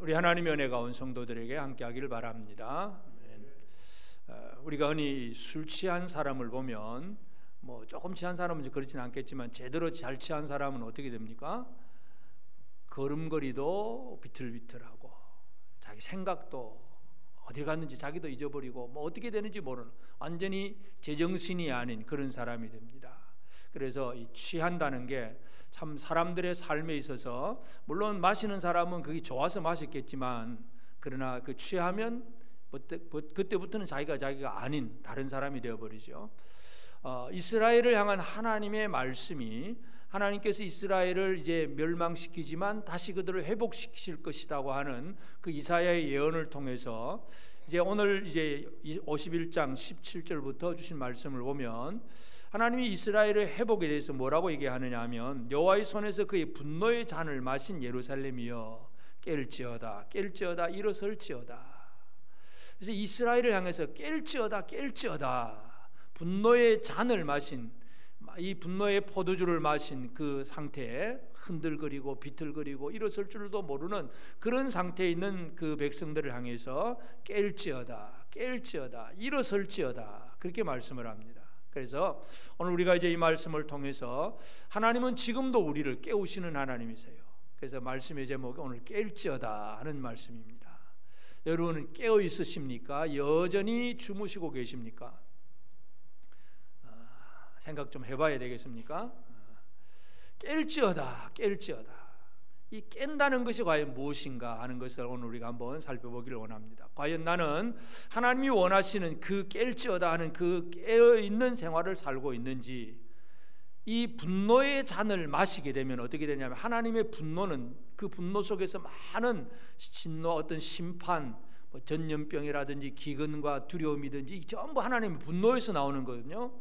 우리 하나님의 은혜가 온 성도들에게 함께하기를 바랍니다. 우리가 흔히 술 취한 사람을 보면 뭐 조금 취한 사람은 그렇지는 않겠지만 제대로 잘 취한 사람은 어떻게 됩니까? 걸음걸이도 비틀비틀하고 자기 생각도 어디 갔는지 자기도 잊어버리고 뭐 어떻게 되는지 모르는 완전히 제정신이 아닌 그런 사람이 됩니다. 그래서 이 취한다는 게 참 사람들의 삶에 있어서 물론 마시는 사람은 그게 좋아서 마셨겠지만 그러나 그 취하면 그때부터는 자기가 아닌 다른 사람이 되어버리죠. 이스라엘을 향한 하나님의 말씀이 하나님께서 이스라엘을 이제 멸망시키지만 다시 그들을 회복시키실 것이라고 하는 그 이사야의 예언을 통해서 이제 오늘 이제 51장 17절부터 주신 말씀을 보면 하나님이 이스라엘의 회복에 대해서 뭐라고 얘기하느냐 하면 여호와의 손에서 그의 분노의 잔을 마신 예루살렘이여 깰지어다 일어설지어다. 그래서 이스라엘을 향해서 깰지어다 분노의 잔을 마신 이 분노의 포도주를 마신 그 상태에 흔들거리고 비틀거리고 일어설 줄도 모르는 그런 상태에 있는 그 백성들을 향해서 깰지어다 일어설지어다 그렇게 말씀을 합니다. 그래서 오늘 우리가 이제 이 말씀을 통해서 하나님은 지금도 우리를 깨우시는 하나님이세요. 그래서 말씀의 제목이 오늘 깰지어다 하는 말씀입니다. 여러분은 깨어 있으십니까? 여전히 주무시고 계십니까? 생각 좀 해봐야 되겠습니까? 깰지어다. 이 깬다는 것이 과연 무엇인가 하는 것을 오늘 우리가 한번 살펴보기를 원합니다. 과연 나는 하나님이 원하시는 그 깰지어다 하는 그 깨어있는 생활을 살고 있는지, 이 분노의 잔을 마시게 되면 어떻게 되냐면 하나님의 분노는 그 분노 속에서 많은 진노, 어떤 심판, 전염병이라든지 기근과 두려움이든지 전부 하나님의 분노에서 나오는 거거든요.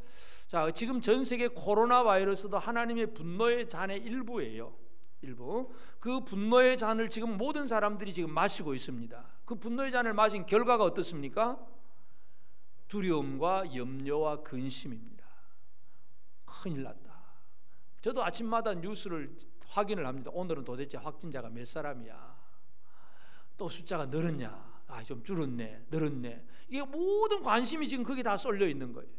자, 지금 전 세계 코로나 바이러스도 하나님의 분노의 잔의 일부예요. 일부. 그 분노의 잔을 지금 모든 사람들이 지금 마시고 있습니다. 그 분노의 잔을 마신 결과가 어떻습니까? 두려움과 염려와 근심입니다. 큰일 났다. 저도 아침마다 뉴스를 확인을 합니다. 오늘은 도대체 확진자가 몇 사람이야? 또 숫자가 늘었냐? 좀 줄었네, 늘었네. 이게 모든 관심이 지금 거기 다 쏠려 있는 거예요.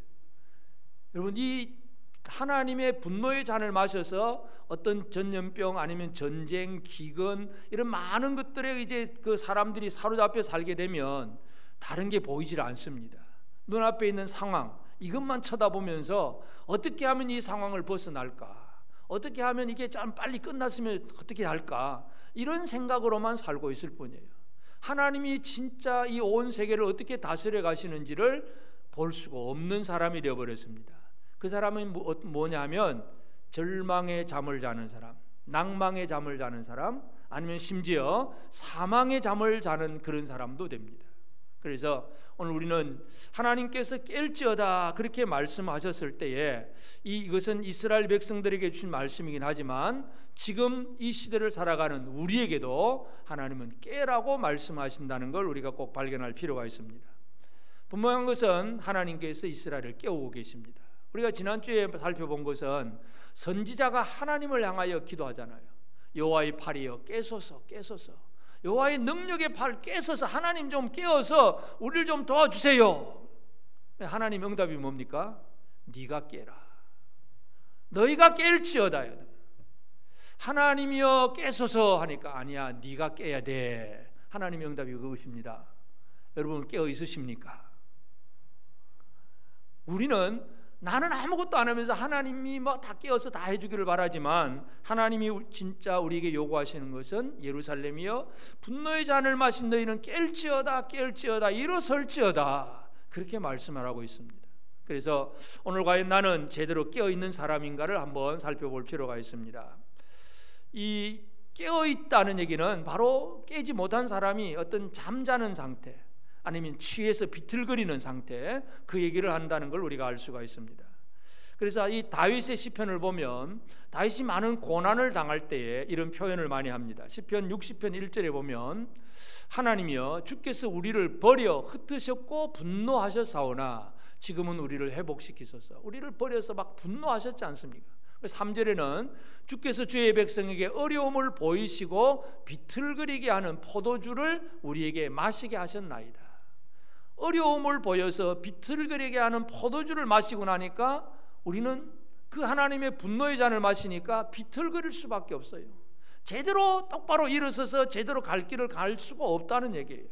여러분, 이 하나님의 분노의 잔을 마셔서 어떤 전염병 아니면 전쟁, 기근 이런 많은 것들에 이제 그 사람들이 사로잡혀 살게 되면 다른 게 보이질 않습니다. 눈앞에 있는 상황 이것만 쳐다보면서 어떻게 하면 이 상황을 벗어날까? 어떻게 하면 이게 좀 빨리 끝났으면 어떻게 할까? 이런 생각으로만 살고 있을 뿐이에요. 하나님이 진짜 이 온 세계를 어떻게 다스려 가시는지를 볼 수가 없는 사람이 되어버렸습니다. 그 사람은 뭐냐면 절망의 잠을 자는 사람, 낭망의 잠을 자는 사람, 아니면 심지어 사망의 잠을 자는 그런 사람도 됩니다. 그래서 오늘 우리는 하나님께서 깰지어다 그렇게 말씀하셨을 때에 이것은 이스라엘 백성들에게 주신 말씀이긴 하지만 지금 이 시대를 살아가는 우리에게도 하나님은 깨라고 말씀하신다는 걸 우리가 꼭 발견할 필요가 있습니다. 분명한 것은 하나님께서 이스라엘을 깨우고 계십니다. 우리가 지난주에 살펴본 것은 선지자가 하나님을 향하여 기도하잖아요. 여호와의 팔이여 깨소서, 여호와의 능력의 팔 깨서서 하나님 좀 깨어서 우리를 좀 도와주세요. 하나님 응답이 뭡니까? 네가 깨라. 너희가 깰지어다. 하나님이여 깨소서 하니까 아니야, 네가 깨야 돼. 하나님의 응답이 그것입니다. 여러분 깨어 있으십니까? 우리는 나는 아무것도 안 하면서 하나님이 다 깨어서 다 해주기를 바라지만 하나님이 진짜 우리에게 요구하시는 것은 예루살렘이여 분노의 잔을 마신 너희는 깰지어다 일어설지어다 그렇게 말씀을 하고 있습니다. 그래서 오늘 과연 나는 제대로 깨어있는 사람인가를 한번 살펴볼 필요가 있습니다. 이 깨어있다는 얘기는 바로 깨지 못한 사람이 어떤 잠자는 상태 아니면 취해서 비틀거리는 상태, 그 얘기를 한다는 걸 우리가 알 수가 있습니다. 그래서 이 다윗의 시편을 보면 다윗이 많은 고난을 당할 때에 이런 표현을 많이 합니다. 시편 60편 1절에 보면 하나님이여 주께서 우리를 버려 흩으셨고 분노하셨사오나 지금은 우리를 회복시키소서. 우리를 버려서 막 분노하셨지 않습니까? 3절에는 주께서 주의 백성에게 어려움을 보이시고 비틀거리게 하는 포도주를 우리에게 마시게 하셨나이다. 어려움을 보여서 비틀거리게 하는 포도주를 마시고 나니까 우리는 그 하나님의 분노의 잔을 마시니까 비틀거릴 수밖에 없어요. 제대로 똑바로 일어서서 제대로 갈 길을 갈 수가 없다는 얘기예요.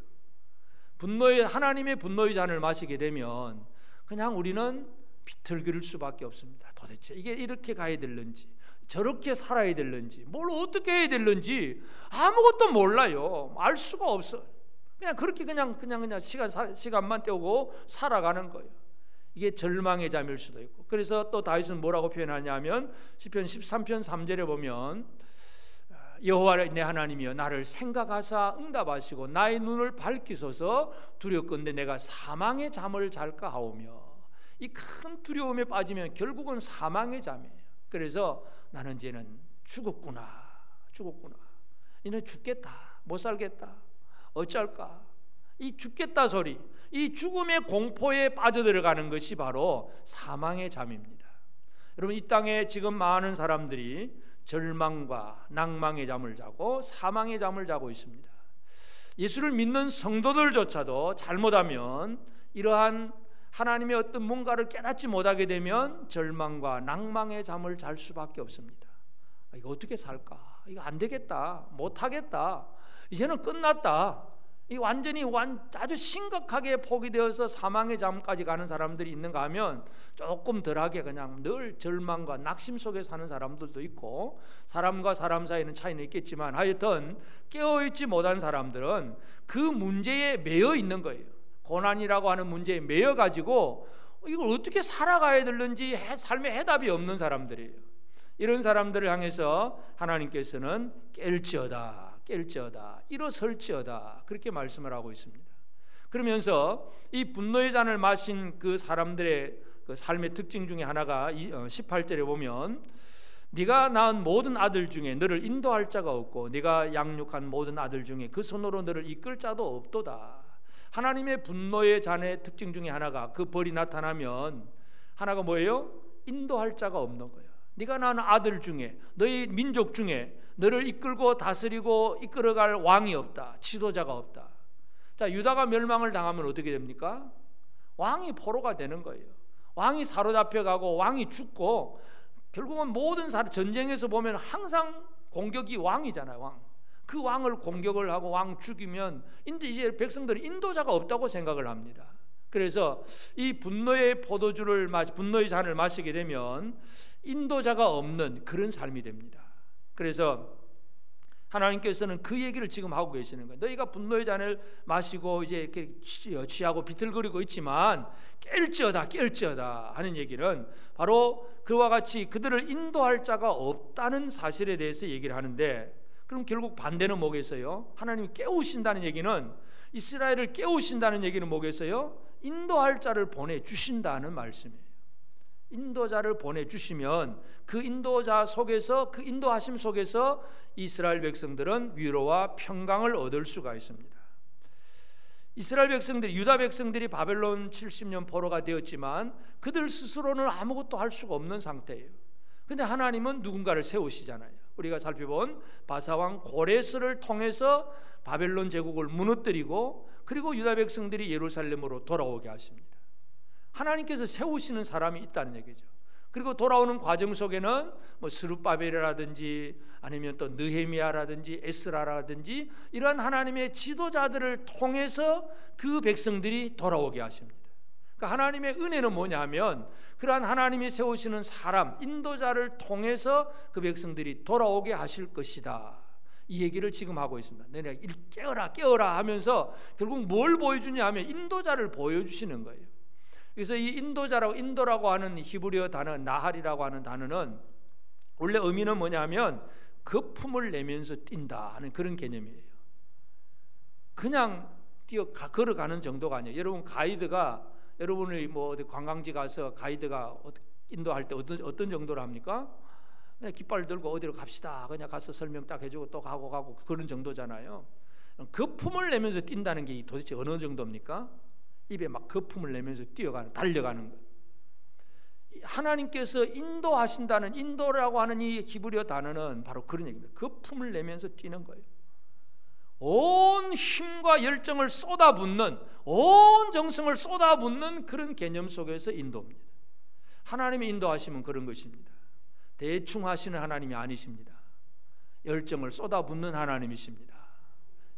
하나님의 분노의 잔을 마시게 되면 그냥 우리는 비틀거릴 수밖에 없습니다. 도대체 이게 이렇게 가야 될는지, 저렇게 살아야 될는지, 뭘 어떻게 해야 될는지 아무것도 몰라요. 알 수가 없어. 그냥 그렇게 그냥 시간만 때우고 살아가는 거예요. 이게 절망의 잠일 수도 있고. 그래서 또 다윗은 뭐라고 표현하냐면 시편 13편 3절에 보면 여호와 내 하나님이여 나를 생각하사 응답하시고 나의 눈을 밝히소서 두렵건대 내가 사망의 잠을 잘까 하오며. 이 큰 두려움에 빠지면 결국은 사망의 잠이에요. 그래서 나는 이제는 죽었구나. 이제는 죽겠다. 못 살겠다. 어쩔까? 이 죽겠다 소리, 이 죽음의 공포에 빠져들어가는 것이 바로 사망의 잠입니다. 여러분, 이 땅에 지금 많은 사람들이 절망과 낭망의 잠을 자고 사망의 잠을 자고 있습니다. 예수를 믿는 성도들조차도 잘못하면 이러한 하나님의 어떤 뭔가를 깨닫지 못하게 되면 절망과 낭망의 잠을 잘 수밖에 없습니다. 이거 어떻게 살까? 이거 안 되겠다. 못하겠다. 이제는 끝났다. 이 완전히 아주 심각하게 포기되어서 사망의 잠까지 가는 사람들이 있는가 하면 조금 덜하게 그냥 늘 절망과 낙심 속에 사는 사람들도 있고, 사람과 사람 사이에는 차이는 있겠지만 하여튼 깨어있지 못한 사람들은 그 문제에 매여 있는 거예요. 고난이라고 하는 문제에 매여 가지고 이걸 어떻게 살아가야 되는지 삶의 해답이 없는 사람들이에요. 이런 사람들을 향해서 하나님께서는 깰지어다 일어설지어다 그렇게 말씀을 하고 있습니다. 그러면서 이 분노의 잔을 마신 그 사람들의 그 삶의 특징 중에 하나가 18절에 보면 네가 낳은 모든 아들 중에 너를 인도할 자가 없고 네가 양육한 모든 아들 중에 그 손으로 너를 이끌 자도 없도다. 하나님의 분노의 잔의 특징 중에 하나가, 그 벌이 나타나면 하나가 뭐예요? 인도할 자가 없는 거예요. 네가 낳은 아들 중에, 너희 민족 중에 너를 이끌고 다스리고 이끌어갈 왕이 없다. 지도자가 없다. 자, 유다가 멸망을 당하면 어떻게 됩니까? 왕이 포로가 되는 거예요. 왕이 사로잡혀가고 왕이 죽고, 결국은 모든 전쟁에서 보면 항상 공격이 왕이잖아요. 왕. 그 왕을 공격을 하고 왕 죽이면 이제 백성들이 인도자가 없다고 생각을 합니다. 그래서 이 분노의 분노의 잔을 마시게 되면 인도자가 없는 그런 삶이 됩니다. 그래서 하나님께서는 그 얘기를 지금 하고 계시는 거예요. 너희가 분노의 잔을 마시고 이제 이렇게 취하고 비틀거리고 있지만 깰지어다 하는 얘기는 바로 그와 같이 그들을 인도할 자가 없다는 사실에 대해서 얘기를 하는데, 그럼 결국 반대는 뭐겠어요? 하나님이 깨우신다는 얘기는, 이스라엘을 깨우신다는 얘기는 뭐겠어요? 인도할 자를 보내주신다는 말씀이에요. 인도자를 보내주시면 그 인도자 속에서, 그 인도하심 속에서 이스라엘 백성들은 위로와 평강을 얻을 수가 있습니다. 이스라엘 백성들이, 유다 백성들이 바벨론 70년 포로가 되었지만 그들 스스로는 아무것도 할 수가 없는 상태예요. 근데 하나님은 누군가를 세우시잖아요. 우리가 살펴본 바사왕 고레스를 통해서 바벨론 제국을 무너뜨리고, 그리고 유다 백성들이 예루살렘으로 돌아오게 하십니다. 하나님께서 세우시는 사람이 있다는 얘기죠. 그리고 돌아오는 과정 속에는 뭐 스룹바벨이라든지 아니면 또 느헤미야라든지 에스라라든지 이러한 하나님의 지도자들을 통해서 그 백성들이 돌아오게 하십니다. 그러니까 하나님의 은혜는 뭐냐면, 그러한 하나님이 세우시는 사람, 인도자를 통해서 그 백성들이 돌아오게 하실 것이다. 이 얘기를 지금 하고 있습니다. 내가 깨어라 하면서 결국 뭘 보여주냐 하면 인도자를 보여주시는 거예요. 그래서 이 인도라고 하는 히브리어 단어 나할이라고 하는 단어는 원래 의미는 뭐냐면 거품을 내면서 뛴다 하는 그런 개념이에요. 그냥 걸어가는 정도가 아니에요. 여러분, 가이드가, 여러분이 뭐 어디 관광지 가서 가이드가 인도할 때 어떤 정도로 합니까? 그냥 깃발 들고 어디로 갑시다, 그냥 가서 설명 딱 해주고 또 가고 그런 정도잖아요. 거품을 내면서 뛴다는 게 도대체 어느 정도입니까? 입에 막 거품을 내면서 달려가는 것. 하나님께서 인도하신다는, 인도라고 하는 이 히브리어 단어는 바로 그런 얘기입니다. 거품을 내면서 뛰는 거예요. 온 힘과 열정을 쏟아붓는, 온 정성을 쏟아붓는 그런 개념 속에서 인도입니다. 하나님이 인도하시면 그런 것입니다. 대충 하시는 하나님이 아니십니다. 열정을 쏟아붓는 하나님이십니다.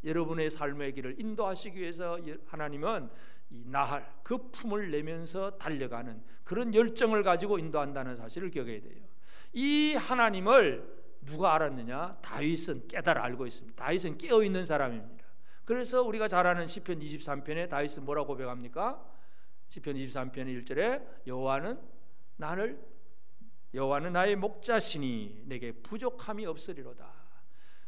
여러분의 삶의 길을 인도하시기 위해서 하나님은 이 나할, 거품을 내면서 달려가는 그런 열정을 가지고 인도한다는 사실을 기억해야 돼요. 이 하나님을 누가 알았느냐? 다윗은 깨달아 알고 있습니다. 다윗은 깨어있는 사람입니다. 그래서 우리가 잘 아는 시편 23편에 다윗은 뭐라고 고백합니까? 시편 23편 1절에 여호와는 나의 목자시니 내게 부족함이 없으리로다.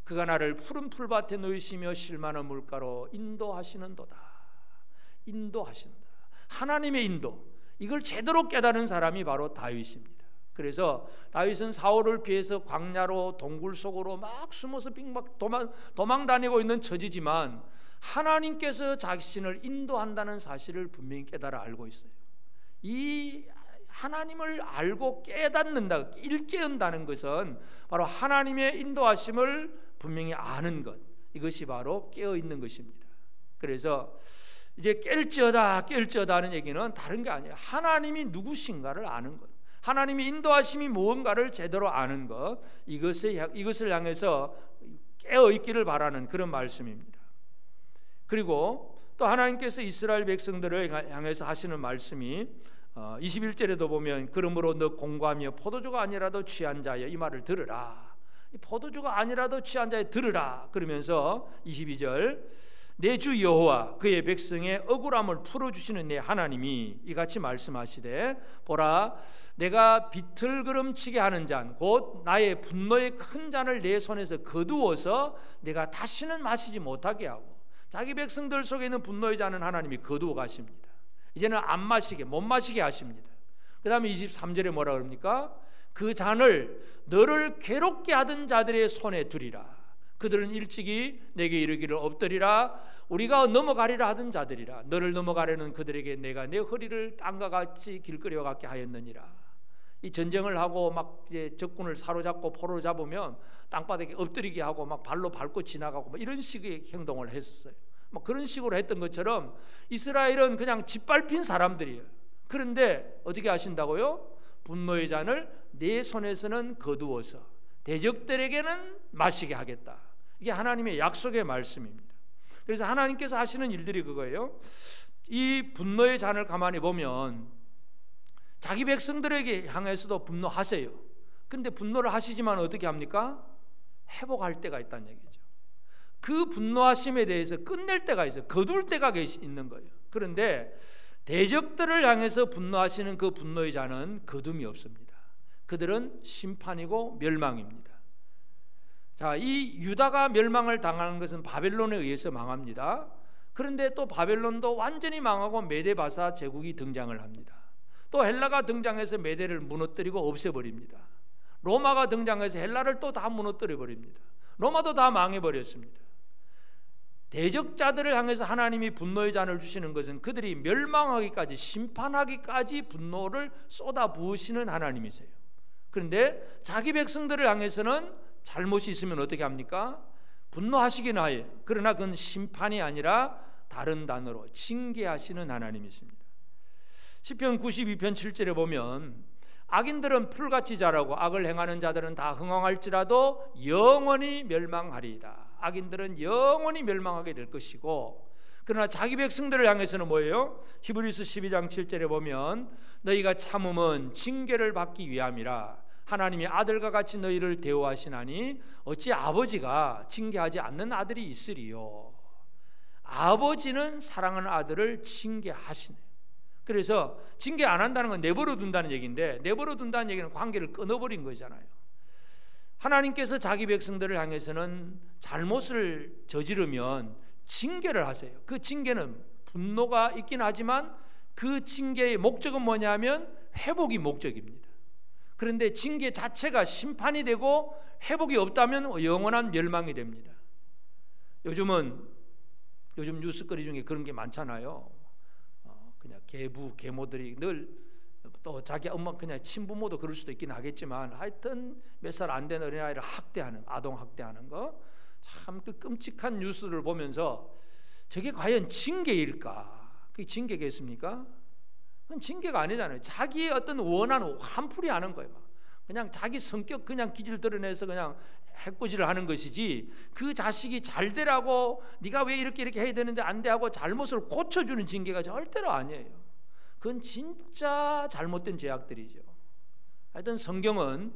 그가 나를 푸른 풀밭에 놓이시며 쉴만한 물가로 인도하시는도다. 인도하시는다. 하나님의 인도, 이걸 제대로 깨달은 사람이 바로 다윗입니다. 그래서 다윗은 사울을 피해서 광야로 동굴 속으로 막 숨어서 빙막 도망 다니고 있는 처지지만 하나님께서 자신을 인도한다는 사실을 분명히 깨달아 알고 있어요. 이 하나님을 알고 깨닫는다, 일깨운다는 것은 바로 하나님의 인도하심을 분명히 아는 것, 이것이 바로 깨어있는 것입니다. 그래서 이제 깰지어다 하는 얘기는 다른 게 아니에요. 하나님이 누구신가를 아는 것, 하나님이 인도하심이 무언가를 제대로 아는 것, 이것을 향해서 깨어있기를 바라는 그런 말씀입니다. 그리고 또 하나님께서 이스라엘 백성들을 향해서 하시는 말씀이 21절에도 보면 그러므로 너 공고하며 포도주가 아니라도 취한 자여 이 말을 들으라. 포도주가 아니라도 취한 자여 들으라. 그러면서 22절 내 주 여호와 그의 백성의 억울함을 풀어주시는 내 하나님이 이같이 말씀하시되 보라 내가 비틀거름치게 하는 잔 곧 나의 분노의 큰 잔을 내 손에서 거두어서 내가 다시는 마시지 못하게 하고, 자기 백성들 속에 있는 분노의 잔은 하나님이 거두어 가십니다. 이제는 안 마시게, 못 마시게 하십니다. 그 다음에 23절에 뭐라 그럽니까? 그 잔을 너를 괴롭게 하던 자들의 손에 두리라. 그들은 일찍이 내게 이르기를 엎드리라 우리가 넘어가리라 하던 자들이라. 너를 넘어가려는 그들에게 내가 내 허리를 땅과 같이 길거리와 같게 하였느니라. 이 전쟁을 하고 막 이제 적군을 사로잡고 포로로 잡으면 땅바닥에 엎드리게 하고 막 발로 밟고 지나가고 막 이런 식의 행동을 했었어요. 뭐 그런 식으로 했던 것처럼 이스라엘은 그냥 짓밟힌 사람들이에요. 그런데 어떻게 하신다고요? 분노의 잔을 내 손에서는 거두어서 대적들에게는 마시게 하겠다. 이게 하나님의 약속의 말씀입니다. 그래서 하나님께서 하시는 일들이 그거예요. 이 분노의 잔을 가만히 보면 자기 백성들에게 향해서도 분노하세요. 근데 분노를 하시지만 어떻게 합니까? 회복할 때가 있다는 얘기죠. 그 분노하심에 대해서 끝낼 때가 있어요. 거둘 때가 있는 거예요. 그런데 대적들을 향해서 분노하시는 그 분노의 잔은 거둠이 없습니다. 그들은 심판이고 멸망입니다. 자, 이 유다가 멸망을 당하는 것은 바벨론에 의해서 망합니다. 그런데 또 바벨론도 완전히 망하고 메데바사 제국이 등장을 합니다. 또 헬라가 등장해서 메데를 무너뜨리고 없애버립니다. 로마가 등장해서 헬라를 또 다 무너뜨려 버립니다. 로마도 다 망해버렸습니다. 대적자들을 향해서 하나님이 분노의 잔을 주시는 것은 그들이 멸망하기까지, 심판하기까지 분노를 쏟아부으시는 하나님이세요. 그런데 자기 백성들을 향해서는 잘못이 있으면 어떻게 합니까? 분노하시기는 하여, 그러나 그건 심판이 아니라 다른 단어로 징계하시는 하나님이십니다. 시편 92편 7절에 보면 악인들은 풀같이 자라고 악을 행하는 자들은 다 흥황할지라도 영원히 멸망하리이다. 악인들은 영원히 멸망하게 될 것이고, 그러나 자기 백성들을 향해서는 뭐예요? 히브리서 12장 7절에 보면 너희가 참음은 징계를 받기 위함이라. 하나님이 아들과 같이 너희를 대우하시나니 어찌 아버지가 징계하지 않는 아들이 있으리요. 아버지는 사랑하는 아들을 징계하시네요. 그래서 징계 안 한다는 건 내버려 둔다는 얘기인데, 내버려 둔다는 얘기는 관계를 끊어버린 거잖아요. 하나님께서 자기 백성들을 향해서는 잘못을 저지르면 징계를 하세요. 그 징계는 분노가 있긴 하지만 그 징계의 목적은 뭐냐면 회복이 목적입니다. 그런데 징계 자체가 심판이 되고 회복이 없다면 영원한 멸망이 됩니다. 요즘 뉴스거리 중에 그런 게 많잖아요. 그냥 계부계모들이 늘 또 자기 엄마 그냥 친부모도 그럴 수도 있긴 하겠지만 하여튼 몇 살 안 된 어린아이를 학대하는, 아동 학대하는 거, 참 그 끔찍한 뉴스를 보면서 저게 과연 징계일까? 그게 징계겠습니까? 그건 징계가 아니잖아요. 자기의 어떤 원한 한풀이 하는 거예요. 그냥 자기 성격 그냥 기질 드러내서 그냥 해꾸지를 하는 것이지, 그 자식이 잘 되라고 네가 왜 이렇게 해야 되는데 안 돼 하고 잘못을 고쳐주는 징계가 절대로 아니에요. 그건 진짜 잘못된 죄악들이죠. 하여튼 성경은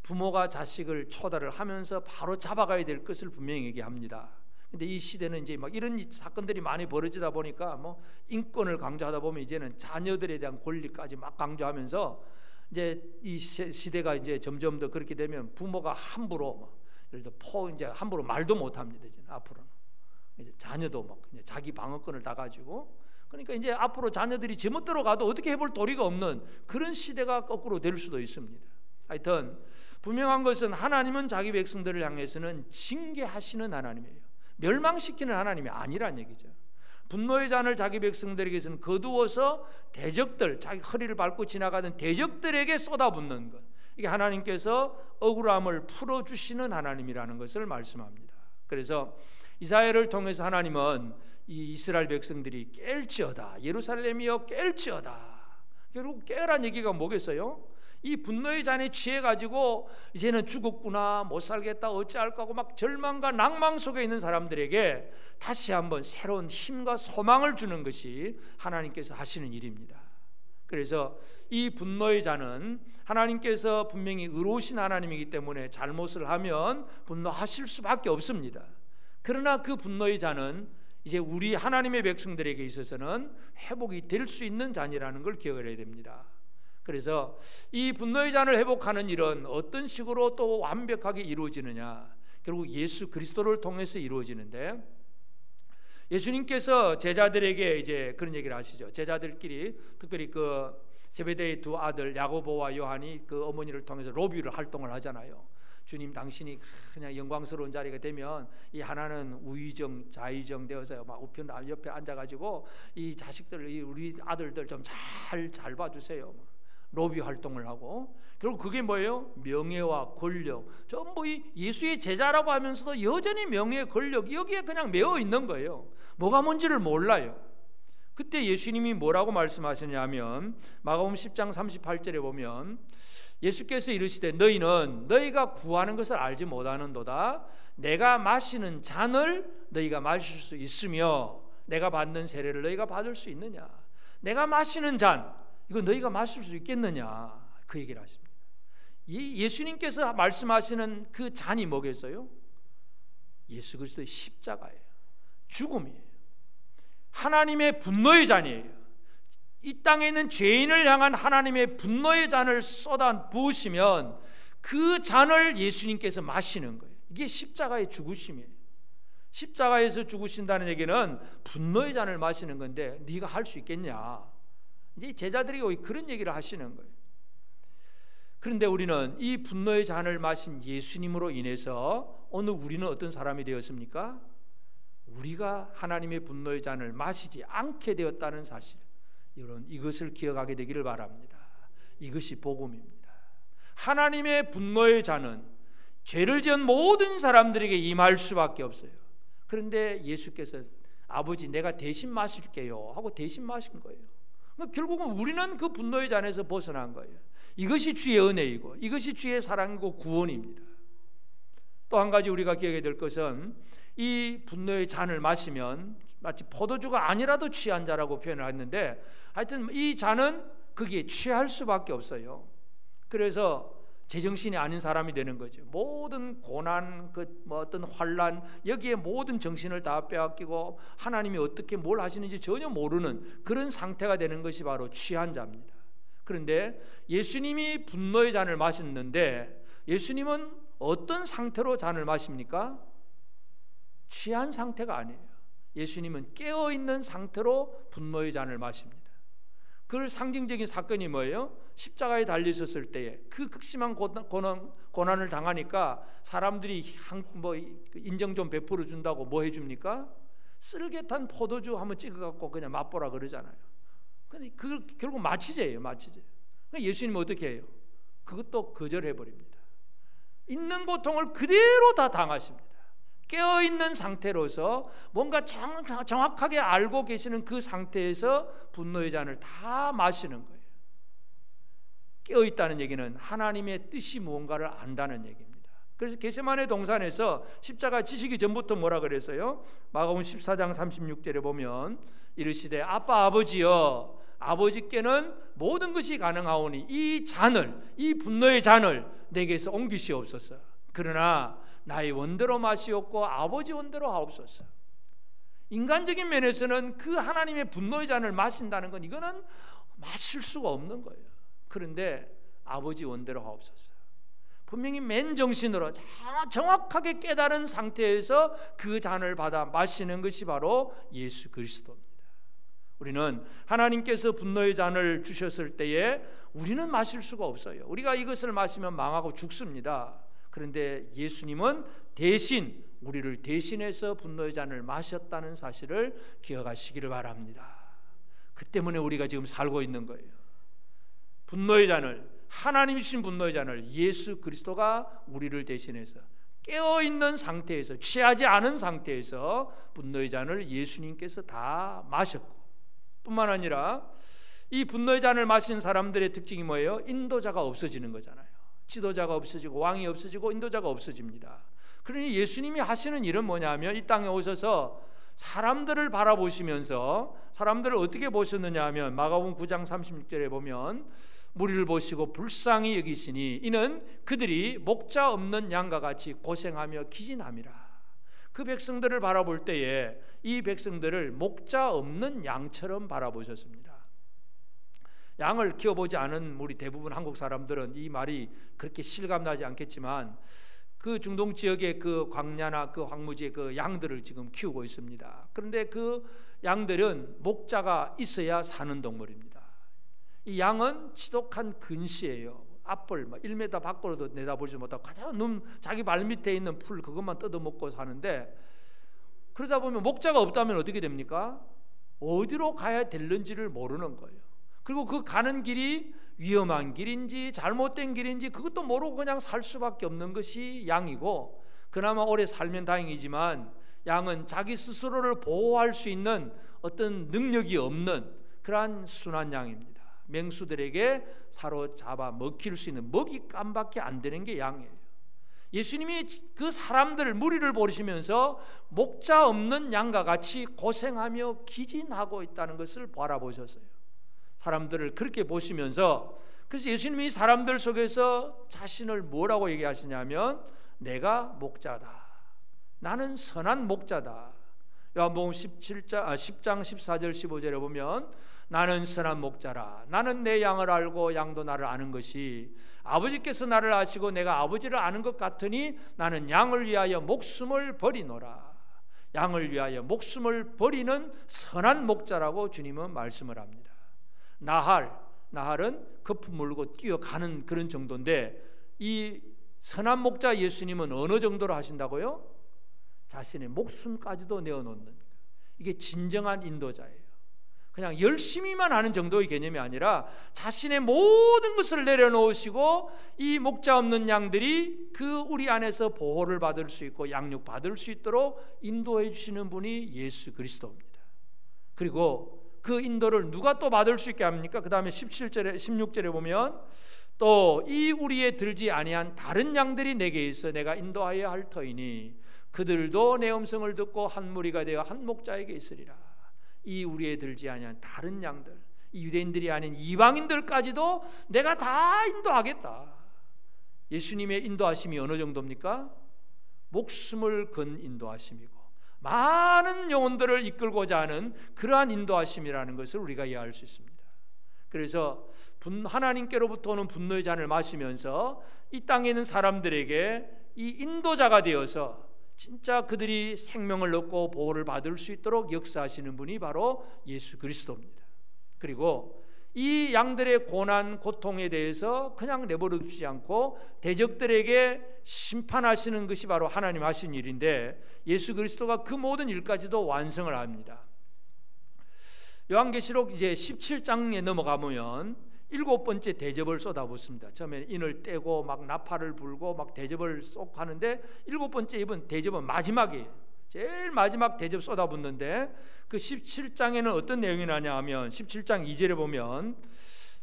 부모가 자식을 초달을 하면서 바로 잡아가야 될 것을 분명히 얘기합니다. 근데 이 시대는 이제 막 이런 사건들이 많이 벌어지다 보니까 뭐 인권을 강조하다 보면 이제는 자녀들에 대한 권리까지 막 강조하면서 이제 이 시대가 이제 점점 더 그렇게 되면 부모가 함부로 예를 들어 이제 함부로 말도 못 합니다. 이제 앞으로는 이제 자녀도 막 자기 방어권을 다 가지고, 그러니까 이제 앞으로 자녀들이 제멋대로 가도 어떻게 해볼 도리가 없는 그런 시대가 거꾸로 될 수도 있습니다. 하여튼 분명한 것은 하나님은 자기 백성들을 향해서는 징계하시는 하나님이에요. 멸망시키는 하나님이 아니란 얘기죠. 분노의 잔을 자기 백성들에게서는 거두어서 대적들, 자기 허리를 밟고 지나가는 대적들에게 쏟아붓는 것, 이게 하나님께서 억울함을 풀어주시는 하나님이라는 것을 말씀합니다. 그래서 이사야를 통해서 하나님은 이 이스라엘 백성들이 깰지어다, 예루살렘이여 깰지어다, 결국 깨란 얘기가 뭐겠어요? 이 분노의 잔에 취해가지고 이제는 죽었구나, 못 살겠다, 어찌할까 하고 막 절망과 낭망 속에 있는 사람들에게 다시 한번 새로운 힘과 소망을 주는 것이 하나님께서 하시는 일입니다. 그래서 이 분노의 잔은 하나님께서 분명히 의로우신 하나님이기 때문에 잘못을 하면 분노하실 수밖에 없습니다. 그러나 그 분노의 잔은 이제 우리 하나님의 백성들에게 있어서는 회복이 될 수 있는 잔이라는 걸 기억을 해야 됩니다. 그래서 이 분노의 잔을 회복하는 일은 어떤 식으로 또 완벽하게 이루어지느냐, 결국 예수 그리스도를 통해서 이루어지는데, 예수님께서 제자들에게 이제 그런 얘기를 하시죠. 제자들끼리 특별히 그 제베데의 두 아들 야고보와 요한이 그 어머니를 통해서 로비를 활동을 하잖아요. 주님, 당신이 그냥 영광스러운 자리가 되면 이 하나는 우의정 좌의정 되어서 막 우편 옆에 앉아가지고 이 자식들, 우리 아들들 좀 잘 봐주세요. 로비 활동을 하고, 결국 그게 뭐예요? 명예와 권력, 전부 이 예수의 제자라고 하면서도 여전히 명예, 권력 여기에 그냥 매어 있는 거예요. 뭐가 뭔지를 몰라요. 그때 예수님이 뭐라고 말씀하시냐면 마가복음 10장 38절에 보면 예수께서 이르시되 너희는 너희가 구하는 것을 알지 못하는도다. 내가 마시는 잔을 너희가 마실 수 있으며 내가 받는 세례를 너희가 받을 수 있느냐. 내가 마시는 잔, 이거 너희가 마실 수 있겠느냐, 그 얘기를 하십니다. 예수님께서 말씀하시는 그 잔이 뭐겠어요? 예수 그리스도의 십자가예요. 죽음이에요. 하나님의 분노의 잔이에요. 이 땅에 있는 죄인을 향한 하나님의 분노의 잔을 쏟아 부으시면 그 잔을 예수님께서 마시는 거예요. 이게 십자가의 죽으심이에요. 십자가에서 죽으신다는 얘기는 분노의 잔을 마시는 건데 네가 할 수 있겠냐, 이제 제자들이 그런 얘기를 하시는 거예요. 그런데 우리는 이 분노의 잔을 마신 예수님으로 인해서 오늘 우리는 어떤 사람이 되었습니까? 우리가 하나님의 분노의 잔을 마시지 않게 되었다는 사실, 이것을 기억하게 되기를 바랍니다. 이것이 복음입니다. 하나님의 분노의 잔은 죄를 지은 모든 사람들에게 임할 수밖에 없어요. 그런데 예수께서 아버지 내가 대신 마실게요 하고 대신 마신 거예요. 결국은 우리는 그 분노의 잔에서 벗어난 거예요. 이것이 주의 은혜이고 이것이 주의 사랑이고 구원입니다. 또 한 가지 우리가 기억해야 될 것은 이 분노의 잔을 마시면 마치 포도주가 아니라도 취한 자라고 표현을 했는데, 하여튼 이 잔은 거기에 취할 수밖에 없어요. 그래서 제정신이 아닌 사람이 되는 거죠. 모든 고난, 어떤 환난, 여기에 모든 정신을 다 빼앗기고 하나님이 어떻게 뭘 하시는지 전혀 모르는 그런 상태가 되는 것이 바로 취한 자입니다. 그런데 예수님이 분노의 잔을 마셨는데 예수님은 어떤 상태로 잔을 마십니까? 취한 상태가 아니에요. 예수님은 깨어있는 상태로 분노의 잔을 마십니다. 그 상징적인 사건이 뭐예요? 십자가에 달리셨을 때에 그 극심한 고난을 당하니까 사람들이 인정 좀 베풀어 준다고 뭐 해줍니까? 쓸개탄 포도주 한번 찍어갖고 그냥 맛보라 그러잖아요. 근데 그 결국 마취제예요, 마취제. 예수님은 어떻게 해요? 그것도 거절해 버립니다. 있는 고통을 그대로 다 당하십니다. 깨어있는 상태로서 뭔가 정확하게 알고 계시는 그 상태에서 분노의 잔을 다 마시는 거예요. 깨어있다는 얘기는 하나님의 뜻이 무언가를 안다는 얘기입니다. 그래서 겟세마네 동산에서 십자가 지시기 전부터 뭐라 그랬어요? 마가복음 14장 36절에 보면 이르시되 아빠 아버지여 아버지께는 모든 것이 가능하오니 이 잔을, 이 분노의 잔을 내게서 옮기시옵소서. 그러나 나의 원대로 마시옵고 아버지 원대로 하옵소서. 인간적인 면에서는 그 하나님의 분노의 잔을 마신다는 건 이거는 마실 수가 없는 거예요. 그런데 아버지 원대로 하옵소서. 분명히 맨정신으로 정확하게 깨달은 상태에서 그 잔을 받아 마시는 것이 바로 예수 그리스도입니다. 우리는 하나님께서 분노의 잔을 주셨을 때에 우리는 마실 수가 없어요. 우리가 이것을 마시면 망하고 죽습니다. 그런데 예수님은 대신 우리를 대신해서 분노의 잔을 마셨다는 사실을 기억하시기를 바랍니다. 그 때문에 우리가 지금 살고 있는 거예요. 분노의 잔을, 하나님이 주신 분노의 잔을 예수 그리스도가 우리를 대신해서 깨어있는 상태에서, 취하지 않은 상태에서 분노의 잔을 예수님께서 다 마셨고, 뿐만 아니라 이 분노의 잔을 마신 사람들의 특징이 뭐예요? 인도자가 없어지는 거잖아요. 지도자가 없어지고 왕이 없어지고 인도자가 없어집니다. 그러니 예수님이 하시는 일은 뭐냐면 이 땅에 오셔서 사람들을 바라보시면서, 사람들을 어떻게 보셨느냐 하면 마가복음 9장 36절에 보면 무리를 보시고 불쌍히 여기시니 이는 그들이 목자 없는 양과 같이 고생하며 기진함이라. 그 백성들을 바라볼 때에 이 백성들을 목자 없는 양처럼 바라보셨습니다. 양을 키워보지 않은 우리 대부분 한국 사람들은 이 말이 그렇게 실감나지 않겠지만 그 중동 지역의 그 광야나 그 황무지의 그 양들을 지금 키우고 있습니다. 그런데 그 양들은 목자가 있어야 사는 동물입니다. 이 양은 지독한 근시예요. 앞을 1m 밖으로도 내다보지 못하고 가장 자기 발 밑에 있는 풀 그것만 뜯어먹고 사는데, 그러다 보면 목자가 없다면 어떻게 됩니까? 어디로 가야 될는지를 모르는 거예요. 그리고 그 가는 길이 위험한 길인지 잘못된 길인지 그것도 모르고 그냥 살 수밖에 없는 것이 양이고, 그나마 오래 살면 다행이지만 양은 자기 스스로를 보호할 수 있는 어떤 능력이 없는 그러한 순한 양입니다. 맹수들에게 사로잡아 먹힐 수 있는 먹잇감밖에 안 되는 게 양이에요. 예수님이 그 사람들 무리를 보시면서 목자 없는 양과 같이 고생하며 기진하고 있다는 것을 바라보셨어요. 사람들을 그렇게 보시면서, 그래서 예수님이 사람들 속에서 자신을 뭐라고 얘기하시냐면 내가 목자다, 나는 선한 목자다. 요한복음 10장 14절 15절에 보면 나는 선한 목자라, 나는 내 양을 알고 양도 나를 아는 것이 아버지께서 나를 아시고 내가 아버지를 아는 것 같으니 나는 양을 위하여 목숨을 버리노라. 양을 위하여 목숨을 버리는 선한 목자라고 주님은 말씀을 합니다. 나할은 거품 물고 뛰어가는 그런 정도인데, 이 선한 목자 예수님은 어느 정도로 하신다고요? 자신의 목숨까지도 내어놓는, 이게 진정한 인도자예요. 그냥 열심히만 하는 정도의 개념이 아니라 자신의 모든 것을 내려놓으시고 이 목자 없는 양들이 그 우리 안에서 보호를 받을 수 있고 양육 받을 수 있도록 인도해 주시는 분이 예수 그리스도입니다. 그리고 그 인도를 누가 또 받을 수 있게 합니까? 그 다음에 17절에 16절에 보면 또 이 우리에 들지 아니한 다른 양들이 내게 있어 내가 인도하여야 할 터이니 그들도 내 음성을 듣고 한 무리가 되어 한 목자에게 있으리라. 이 우리에 들지 아니한 다른 양들, 이 유대인들이 아닌 이방인들까지도 내가 다 인도하겠다. 예수님의 인도하심이 어느 정도입니까? 목숨을 건 인도하심이고 많은 영혼들을 이끌고자 하는 그러한 인도하심이라는 것을 우리가 이해할 수 있습니다. 그래서 하나님께로부터 오는 분노의 잔을 마시면서 이 땅에 있는 사람들에게 이 인도자가 되어서 진짜 그들이 생명을 얻고 보호를 받을 수 있도록 역사하시는 분이 바로 예수 그리스도입니다. 그리고 이 양들의 고난, 고통에 대해서 그냥 내버려 두지 않고 대적들에게 심판하시는 것이 바로 하나님 하신 일인데, 예수 그리스도가 그 모든 일까지도 완성을 합니다. 요한계시록 이제 17장에 넘어가면 7번째 대접을 쏟아붓습니다. 처음에 인을 떼고 막 나팔을 불고 막 대접을 쏟고 하는데 7번째 이번 대접은 마지막이에요. 제일 마지막 대접 쏟아붓는데 그 17장에는 어떤 내용이 나냐 하면 17장 2절에 보면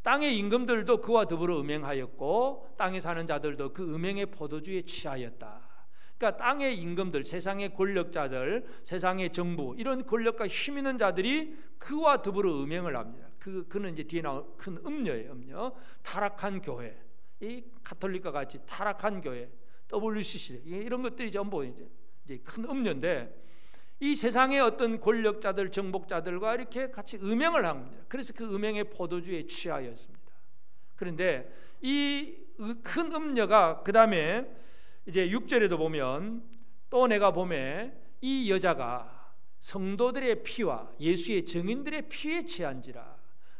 땅의 임금들도 그와 더불어 음행하였고 땅에 사는 자들도 그 음행의 포도주에 취하였다. 그러니까 땅의 임금들, 세상의 권력자들, 세상의 정부 이런 권력과 힘 있는 자들이 그와 더불어 음행을 합니다. 그는 이제 뒤에 나올 큰 음녀예요. 음녀. 타락한 교회, 이 가톨릭과 같이 타락한 교회, WCC 이런 것들이 전부 이제 큰 음녀인데 이 세상의 어떤 권력자들, 정복자들과 이렇게 같이 음행을 합니다. 그래서 그 음행의 포도주에 취하였습니다. 그런데 이 큰 음녀가 그 다음에 이제 6절에도 보면 또 내가 보매 이 여자가 성도들의 피와 예수의 증인들의 피에 취한지라.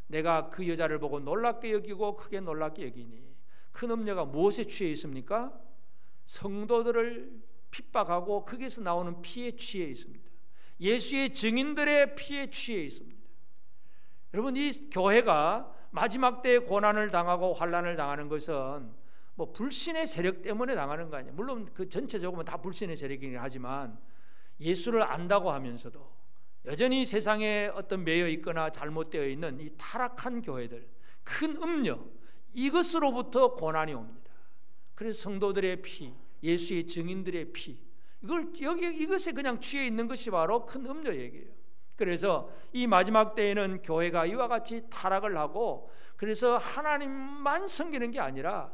내가 그 여자를 보고 놀랍게 여기고 크게 놀랍게 여기니. 큰 음녀가 무엇에 취해 있습니까? 성도들을 핍박하고 거기서 나오는 피에 취해 있습니다. 예수의 증인들의 피에 취해 있습니다. 여러분, 이 교회가 마지막 때에 고난을 당하고 환난을 당하는 것은 뭐 불신의 세력 때문에 당하는 거 아니에요. 물론 그 전체적으로 다 불신의 세력이긴 하지만 예수를 안다고 하면서도 여전히 세상에 어떤 매여 있거나 잘못되어 있는 이 타락한 교회들, 큰 음녀, 이것으로부터 고난이 옵니다. 그래서 성도들의 피, 예수의 증인들의 피, 이것에 그냥 취해 있는 것이 바로 큰 음녀 얘기예요. 그래서 이 마지막 때에는 교회가 이와 같이 타락을 하고, 그래서 하나님만 섬기는 게 아니라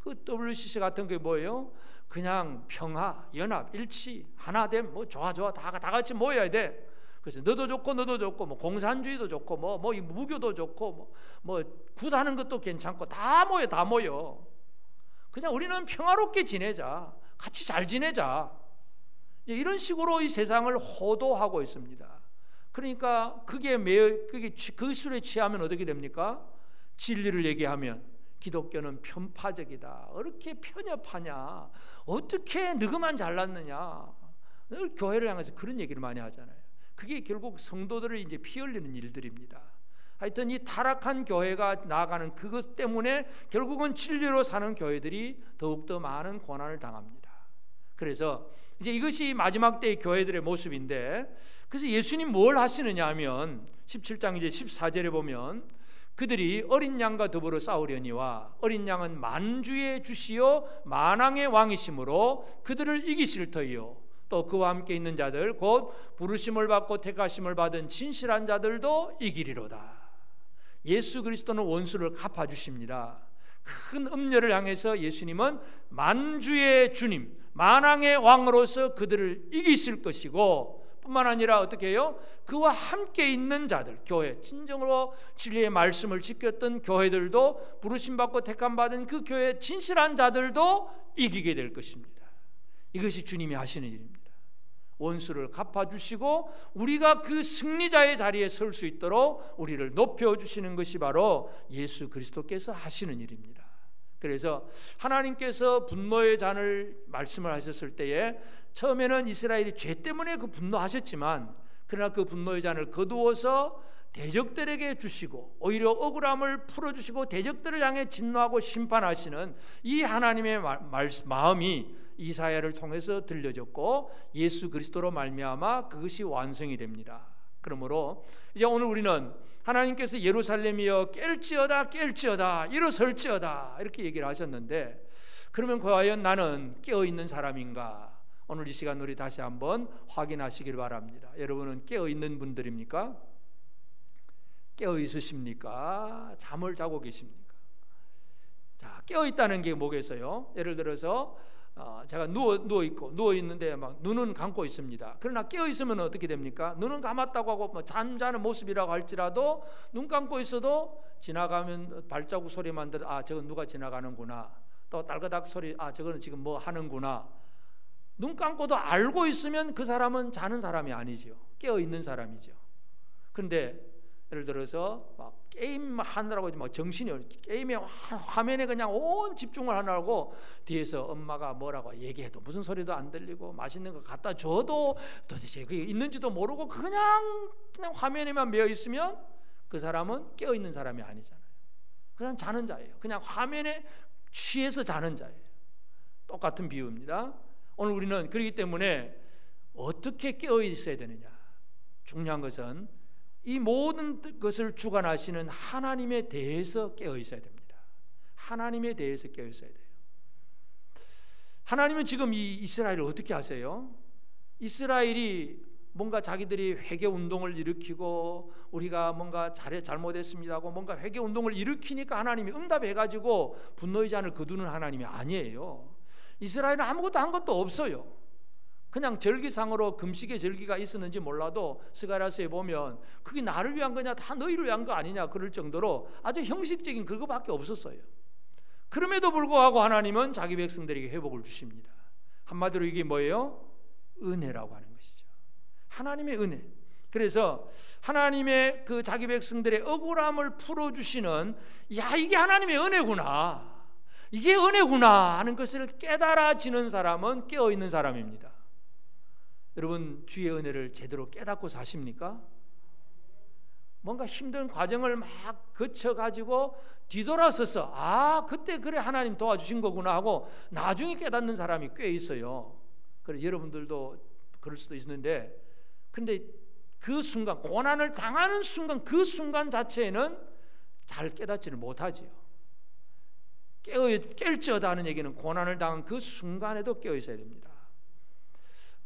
그 WCC 같은 게 뭐예요? 그냥 평화, 연합, 일치, 하나됨, 뭐 좋아 다 같이 모여야 돼. 그래서 너도 좋고 뭐 공산주의도 좋고 뭐 무교도 좋고 뭐 굿하는 것도 괜찮고 다 모여. 그냥 우리는 평화롭게 지내자, 같이 잘 지내자. 이런 식으로 이 세상을 호도하고 있습니다. 그러니까 그게 그 술에 취하면 어떻게 됩니까? 진리를 얘기하면 기독교는 편파적이다. 어떻게 편협하냐? 어떻게 너그만 잘났느냐? 늘 교회를 향해서 그런 얘기를 많이 하잖아요. 그게 결국 성도들을 이제 피 흘리는 일들입니다. 하여튼 이 타락한 교회가 나아가는 그것 때문에 결국은 진리로 사는 교회들이 더욱더 많은 고난을 당합니다. 그래서 이제 이것이 마지막 때의 교회들의 모습인데, 그래서 예수님 뭘 하시느냐 하면 17장 이제 14절에 보면 그들이 어린 양과 더불어 싸우려니와 어린 양은 만주의 주시요 만왕의 왕이심으로 그들을 이기실 터이요 또 그와 함께 있는 자들 곧 부르심을 받고 택하심을 받은 진실한 자들도 이기리로다. 예수 그리스도는 원수를 갚아주십니다. 큰 음녀를 향해서 예수님은 만주의 주님, 만왕의 왕으로서 그들을 이기실 것이고, 뿐만 아니라 어떻게 해요? 그와 함께 있는 자들, 교회, 진정으로 진리의 말씀을 지켰던 교회들도, 부르심 받고 택함 받은 그 교회의 진실한 자들도 이기게 될 것입니다. 이것이 주님이 하시는 일입니다. 원수를 갚아주시고 우리가 그 승리자의 자리에 설 수 있도록 우리를 높여주시는 것이 바로 예수 그리스도께서 하시는 일입니다. 그래서 하나님께서 분노의 잔을 말씀을 하셨을 때에 처음에는 이스라엘이 죄 때문에 그 분노하셨지만, 그러나 그 분노의 잔을 거두어서 대적들에게 주시고 오히려 억울함을 풀어주시고 대적들을 향해 진노하고 심판하시는 이 하나님의 마음이 이사야를 통해서 들려졌고 예수 그리스도로 말미암아 그것이 완성이 됩니다. 그러므로 이제 오늘 우리는 하나님께서 예루살렘이여 깰지어다 일어설지어다 이렇게 얘기를 하셨는데, 그러면 과연 나는 깨어있는 사람인가? 오늘 이 시간 우리 다시 한번 확인하시길 바랍니다. 여러분은 깨어있는 분들입니까? 깨어있으십니까? 잠을 자고 계십니까? 자, 깨어있다는 게 뭐겠어요? 예를 들어서 제가 누워 있는데 막 눈은 감고 있습니다. 그러나 깨어 있으면 어떻게 됩니까? 눈은 감았다고 하고 뭐 잠자는 모습이라고 할지라도 눈 감고 있어도 지나가면 발자국 소리만 들어 저건 누가 지나가는구나. 또 딸그닥 소리 저거는 지금 뭐 하는구나. 눈 감고도 알고 있으면 그 사람은 자는 사람이 아니죠. 깨어 있는 사람이죠. 그런데 예를 들어서 막 게임 하느라고 막 정신이 게임에 화면에 그냥 온 집중을 하느라고 뒤에서 엄마가 뭐라고 얘기해도 무슨 소리도 안 들리고 맛있는 거 갖다 줘도 도대체 그게 있는지도 모르고 그냥 화면에만 매여 있으면 그 사람은 깨어 있는 사람이 아니잖아요. 그냥 자는 자예요. 그냥 화면에 취해서 자는 자예요. 똑같은 비유입니다. 오늘 우리는 그렇기 때문에 어떻게 깨어 있어야 되느냐. 중요한 것은 이 모든 것을 주관하시는 하나님에 대해서 깨어 있어야 됩니다. 하나님에 대해서 깨어 있어야 돼요. 하나님은 지금 이 이스라엘을 어떻게 하세요? 이스라엘이 뭔가 자기들이 회개 운동을 일으키고 우리가 뭔가 잘못했습니다 하고 뭔가 회개 운동을 일으키니까 하나님이 응답해가지고 분노의 잔을 거두는 하나님이 아니에요. 이스라엘은 아무것도 한 것도 없어요. 그냥 절기상으로 금식의 절기가 있었는지 몰라도 스가랴서에 보면 그게 나를 위한 거냐 다 너희를 위한 거 아니냐 그럴 정도로 아주 형식적인 그거밖에 없었어요. 그럼에도 불구하고 하나님은 자기 백성들에게 회복을 주십니다. 한마디로 이게 뭐예요? 은혜라고 하는 것이죠. 하나님의 은혜. 그래서 하나님의 그 자기 백성들의 억울함을 풀어주시는 야 이게 하나님의 은혜구나, 이게 은혜구나 하는 것을 깨달아지는 사람은 깨어있는 사람입니다. 여러분 주의 은혜를 제대로 깨닫고 사십니까? 뭔가 힘든 과정을 막 거쳐가지고 뒤돌아서서 아 그때 그래 하나님 도와주신 거구나 하고 나중에 깨닫는 사람이 꽤 있어요. 그래 여러분들도 그럴 수도 있는데 근데 그 순간 고난을 당하는 순간 그 순간 자체에는 잘 깨닫지를 못하지요. 깰지어다 하는 얘기는 고난을 당한 그 순간에도 깨어 있어야 됩니다.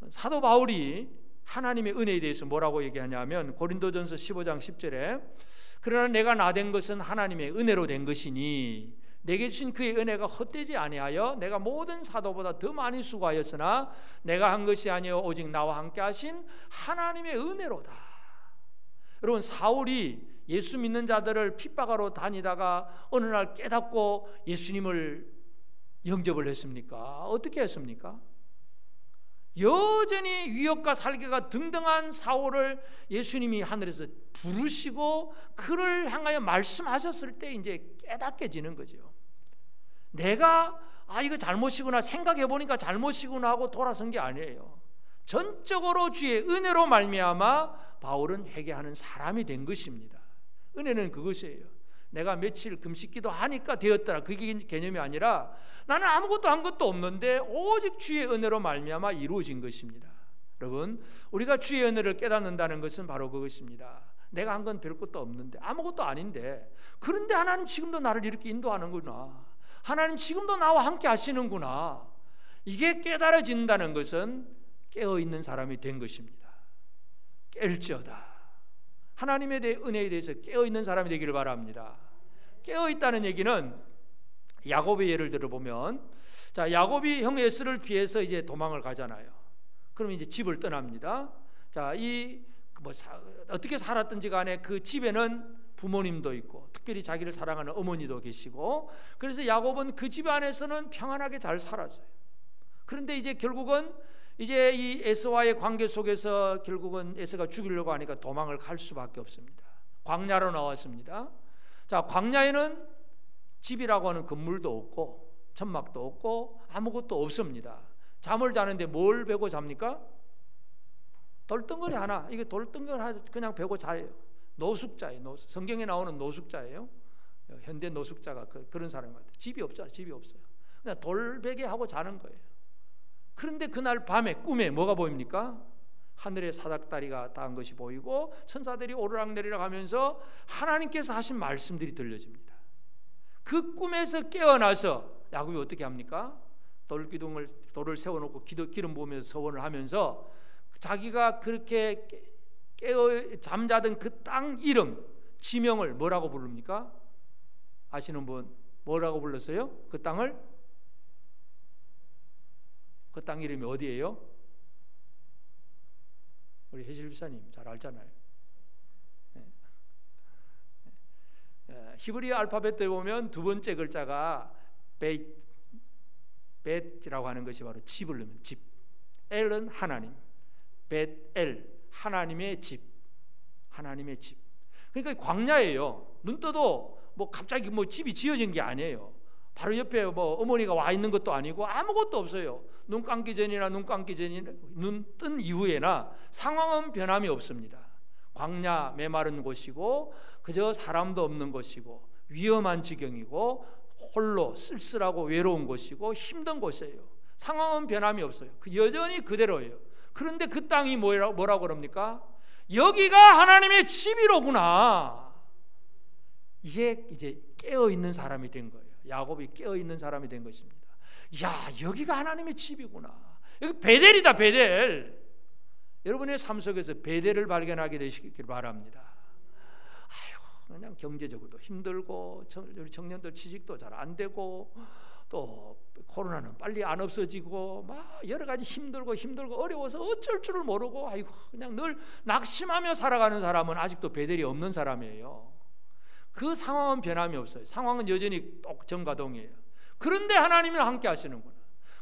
사도 바울이 하나님의 은혜에 대해서 뭐라고 얘기하냐면 고린도전서 15장 10절에 그러나 내가 나된 것은 하나님의 은혜로 된 것이니 내게 주신 그의 은혜가 헛되지 아니하여 내가 모든 사도보다 더 많이 수고하였으나 내가 한 것이 아니요 오직 나와 함께 하신 하나님의 은혜로다. 여러분 사울이 예수 믿는 자들을 핍박하러 다니다가 어느 날 깨닫고 예수님을 영접을 했습니까? 어떻게 했습니까? 여전히 위협과 살기가 등등한 사울을 예수님이 하늘에서 부르시고 그를 향하여 말씀하셨을 때 이제 깨닫게 지는 거죠. 내가 이거 잘못이구나 생각해 보니까 잘못이구나 하고 돌아선 게 아니에요. 전적으로 주의 은혜로 말미암아 바울은 회개하는 사람이 된 것입니다. 은혜는 그것이에요. 내가 며칠 금식기도 하니까 되었더라 그게 개념이 아니라 나는 아무것도 한 것도 없는데 오직 주의 은혜로 말미암아 이루어진 것입니다. 여러분 우리가 주의 은혜를 깨닫는다는 것은 바로 그것입니다. 내가 한 건 별 것도 없는데 아무것도 아닌데 그런데 하나님 지금도 나를 이렇게 인도하는구나, 하나님 지금도 나와 함께 하시는구나, 이게 깨달아진다는 것은 깨어있는 사람이 된 것입니다. 깰지어다. 하나님의 은혜에 대해서 깨어있는 사람이 되기를 바랍니다. 깨어있다는 얘기는 야곱의 예를 들어보면 자 야곱이 형 에서를 피해서 이제 도망을 가잖아요. 그러면 이제 집을 떠납니다. 자 어떻게 살았든지 간에 그 집에는 부모님도 있고 특별히 자기를 사랑하는 어머니도 계시고 그래서 야곱은 그 집 안에서는 평안하게 잘 살았어요. 그런데 이제 결국은 이제 이 에서와의 관계 속에서 결국은 에서가 죽이려고 하니까 도망을 갈 수밖에 없습니다. 광야로 나왔습니다. 자 광야에는 집이라고 하는 건물도 없고 천막도 없고 아무것도 없습니다. 잠을 자는데 뭘 베고 잡니까? 돌덩어리 하나. 이게 돌덩어리 하나 그냥 베고 자요. 노숙자예요. 성경에 나오는 노숙자예요. 현대 노숙자가 그런 사람 같아요. 집이 없죠. 집이 없어요. 그냥 돌베개 하고 자는 거예요. 그런데 그날 밤에 꿈에 뭐가 보입니까? 하늘에 사닥다리가 닿은 것이 보이고 천사들이 오르락내리락 하면서 하나님께서 하신 말씀들이 들려집니다. 그 꿈에서 깨어나서 야곱이 어떻게 합니까? 돌을 세워놓고 기름 부으면서 서원을 하면서 자기가 그렇게 잠자던 그 땅 이름 지명을 뭐라고 부릅니까? 아시는 분 뭐라고 불렀어요? 그 땅을? 그 땅 이름이 어디예요? 우리 혜실 비사님 잘 알잖아요. 히브리 알파벳에 보면 두 번째 글자가 벳이라고 하는 것이 바로 집을 넣으면 집. 엘은 하나님, 벳엘 하나님의 집, 하나님의 집. 그러니까 광야예요. 눈 떠도 뭐 갑자기 뭐 집이 지어진 게 아니에요. 바로 옆에 뭐 어머니가 와 있는 것도 아니고 아무것도 없어요. 눈 감기 전이나 눈 뜬 이후에나 상황은 변함이 없습니다. 광야, 메마른 곳이고 그저 사람도 없는 곳이고 위험한 지경이고 홀로 쓸쓸하고 외로운 곳이고 힘든 곳이에요. 상황은 변함이 없어요. 여전히 그대로예요. 그런데 그 땅이 뭐라고 그럽니까? 여기가 하나님의 집이로구나. 이게 이제 깨어있는 사람이 된 거예요. 야곱이 깨어있는 사람이 된 것입니다. 야, 여기가 하나님의 집이구나. 여기 베델이다, 베델. 여러분의 삶 속에서 베델을 발견하게 되시길 바랍니다. 아이고, 그냥 경제적으로도 힘들고 우리 청년들 취직도 잘 안 되고 또 코로나는 빨리 안 없어지고 막 여러 가지 힘들고 어려워서 어쩔 줄을 모르고 아이고 그냥 늘 낙심하며 살아가는 사람은 아직도 베델이 없는 사람이에요. 그 상황은 변함이 없어요. 상황은 여전히 정가동이에요. 그런데 하나님은 함께 하시는구나.